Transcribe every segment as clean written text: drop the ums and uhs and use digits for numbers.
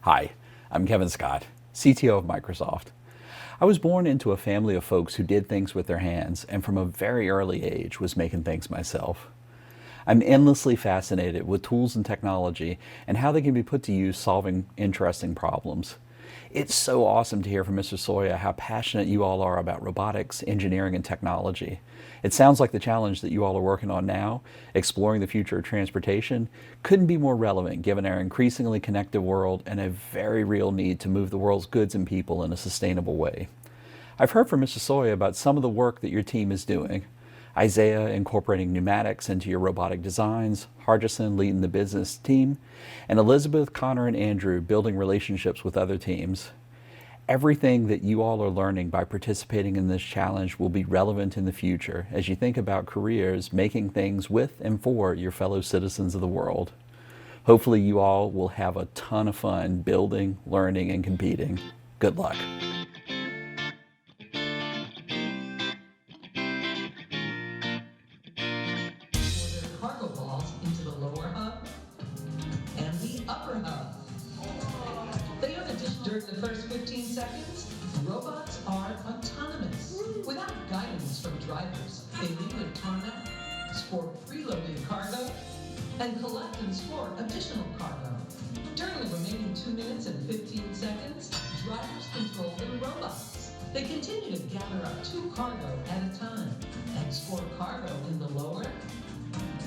Hi, I'm Kevin Scott, CTO of Microsoft. I was born into a family of folks who did things with their hands and from a very early age was making things myself. I'm endlessly fascinated with tools and technology and how they can be put to use solving interesting problems. It's so awesome to hear from Mr. Soya how passionate you all are about robotics, engineering, and technology. It sounds like the challenge that you all are working on now, exploring the future of transportation, couldn't be more relevant given our increasingly connected world and a very real need to move the world's goods and people in a sustainable way. I've heard from Mr. Soya about some of the work that your team is doing. Isaiah incorporating pneumatics into your robotic designs, Harjison leading the business team, and Elizabeth, Connor, and Andrew building relationships with other teams. Everything that you all are learning by participating in this challenge will be relevant in the future as you think about careers making things with and for your fellow citizens of the world. Hopefully you all will have a ton of fun building, learning, and competing. Good luck. Cargo balls into the lower hub and the upper hub. They aren't just during the first 15 seconds. Robots are autonomous. Without guidance from drivers, they leave their tarmac, sport preloaded cargo, and collect and store additional cargo. During the remaining 2 minutes and 15 seconds, drivers control the robots. They continue to gather up 2 cargo at a time and store cargo in the lower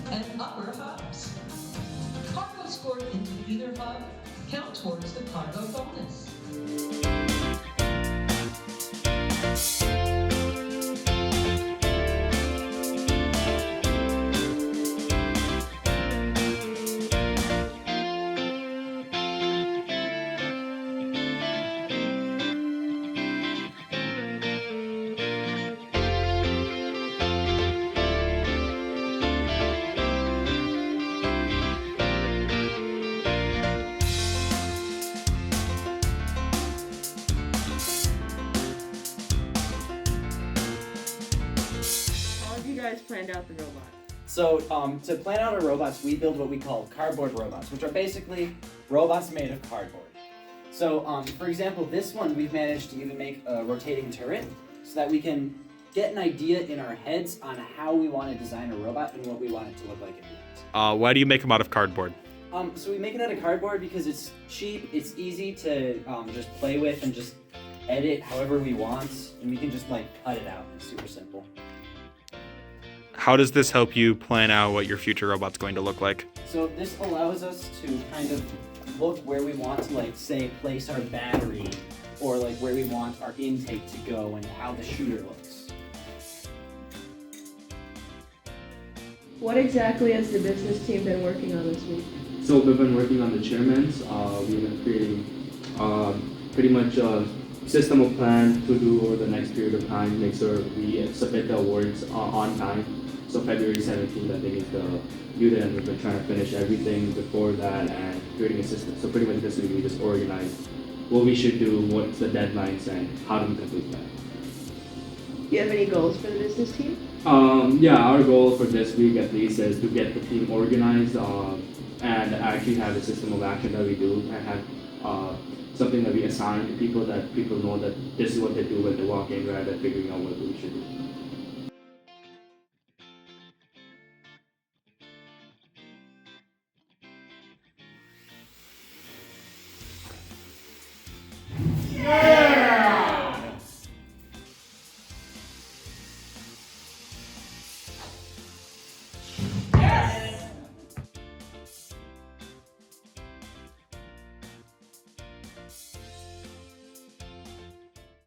and upper hubs. Cargo scored into either hub count towards the cargo bonus. Guys planned out the robot? So to plan out our robots, we build what we call cardboard robots, which are basically robots made of cardboard. So for example, this one we've managed to even make a rotating turret so that we can get an idea in our heads on how we want to design a robot and what we want it to look like in the end. Why do you make them out of cardboard? So we make it out of cardboard because it's cheap, it's easy to just play with and just edit however we want, and we can just like cut it out. It's super simple. How does this help you plan out what your future robot's going to look like? So this allows us to kind of look where we want to, like, say, place our battery, or like where we want our intake to go and how the shooter looks. What exactly has the business team been working on this week? So we've been working on the chairmans. We've been creating pretty much a system of plan to do over the next period of time, make sure we submit the awards on time. So February 17th, I think, is the due date, and we've been trying to finish everything before that and creating a system. So pretty much this week we just organized what we should do, what's the deadlines, and how do we complete that. Do you have any goals for the business team? Yeah, our goal for this week at least is to get the team organized and actually have a system of action that we do and have something that we assign to people that people know that this is what they do when they walk in rather than figuring out what we should do.